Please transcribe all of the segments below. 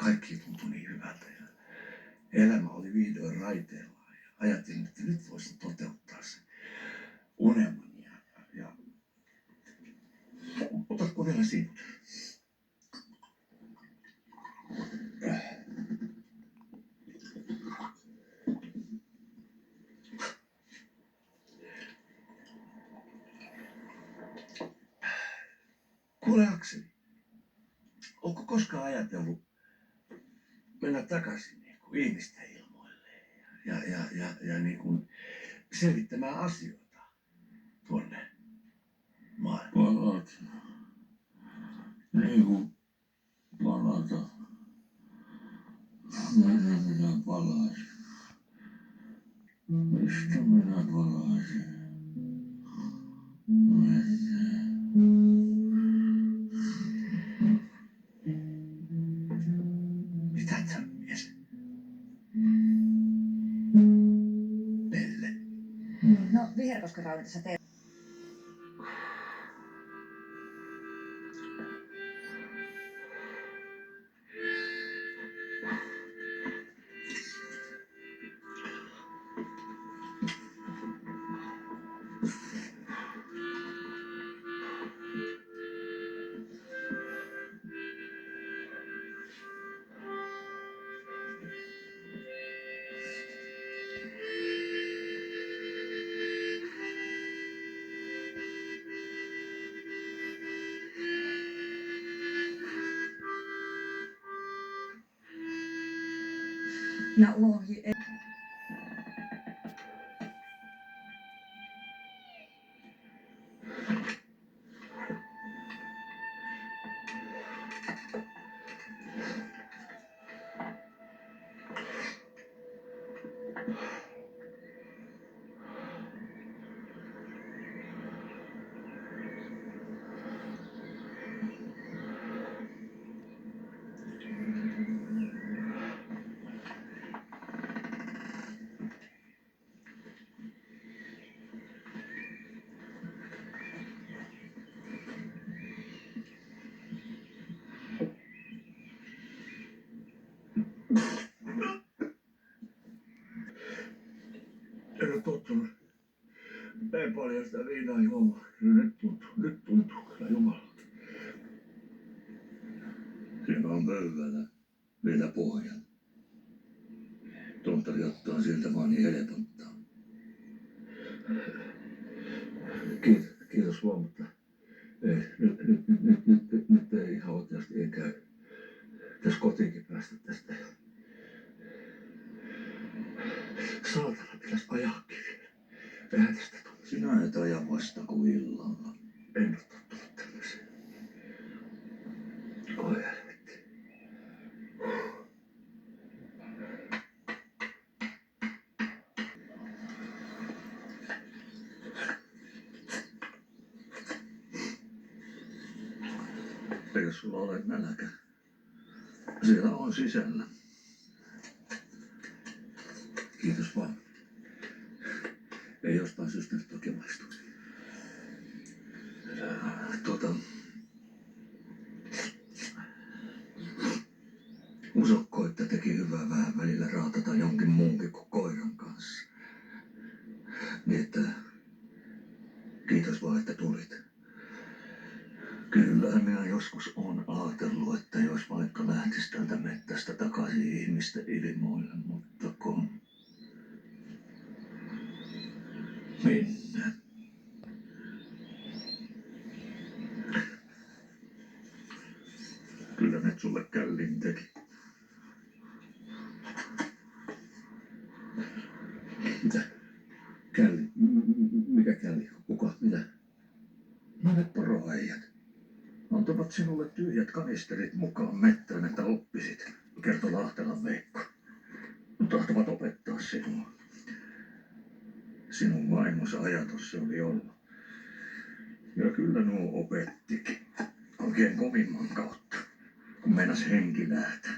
kaikki tuntui niin hyvältä ja elämä oli vihdoin raiteillaan. Ja ajattelin, että nyt voisin toteuttaa sen unelman. Ja otatko vielä sinut? Kuule Akseli, onko koskaan ajatellut mennä takaisin niin kuin ihmisten ilmoille ja niin kuin selvittämään asioita tuonne maailmaan? Palata. Niin kuin palata. Minä palaisin. Mistä minä palaisin? Mitä sä mies? Pelle. No, Viherkosken Raunitassa na lohi. En ole tottunut näin paljon sitä viinaa juomaan. Nyt tuntuu kyllä jumalalta. Siinä on pöydällä vielä pohjan. Tohtori ottaa sieltä vaan niin helpottaa. Kiitos vaan, mutta ei, nyt ei ihan oikeasti ei käy. Pitäis kotiinkin päästä tästä. Saatana, pitäis ajaakin vielä. Vähän tästä tuli. Sinä et aja vasta kuin illalla. En ole tottunut tämmöiseen. Oi helvetti. Eikö sulla ole nälkä? Siellä on sisällä. Kiitos vaan. Ei jostain syystä nyt toki maistu. Usokko, että teki hyvää vähän välillä raatata jonkin muunkin kuin koiran kanssa. Niin että kiitos vaan, että tulit. Kyllähän minä joskus on ajatellut, että jos vaikka lähtisi täältä mettästä takaisin ihmisten ilmoille, mutta kun... Minne? Kyllä ne sulle källin teki. Mitä? Källi? Mikä källi? Kuka? Mitä? No ne poroäijät. Antavat sinulle tyhjät kanisterit mukaan mettään, että oppisit, kertoi Lahtelan Veikko. Tahtovat opettaa sinua. Sinun vaimosi ajatus se oli ollut. Ja kyllä nuo opettikin. Oikein kovimman kautta, kun meinas henki lähteä.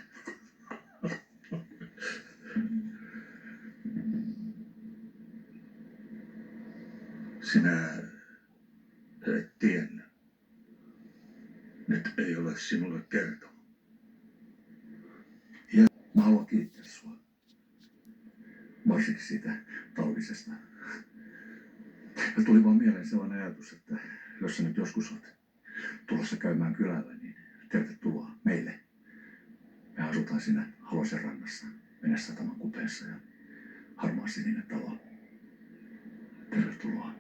Sinä et tiennyt. Nyt ei ole sinulle kertonut. Mä haluan kiittää sua. Varsinkin siitä talvisesta. Ja tuli vaan mieleen sellainen ajatus, että jos sä nyt joskus oot tulossa käymään kylällä, niin tervetuloa meille. Me asutaan siinä Halosen rannassa, Venesataman kupeessa ja harmaasininen talo. Tervetuloa.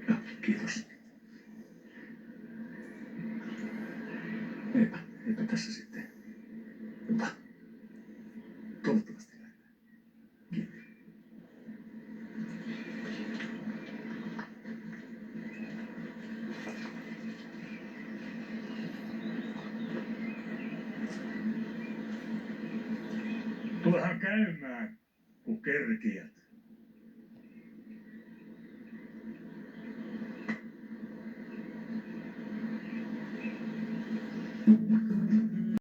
Ja kiitos. Eipä tässä sitten. Mutta toivottavasti näin. Kiitos. Tulehan käymään, kun kerkiät. Mm-hmm.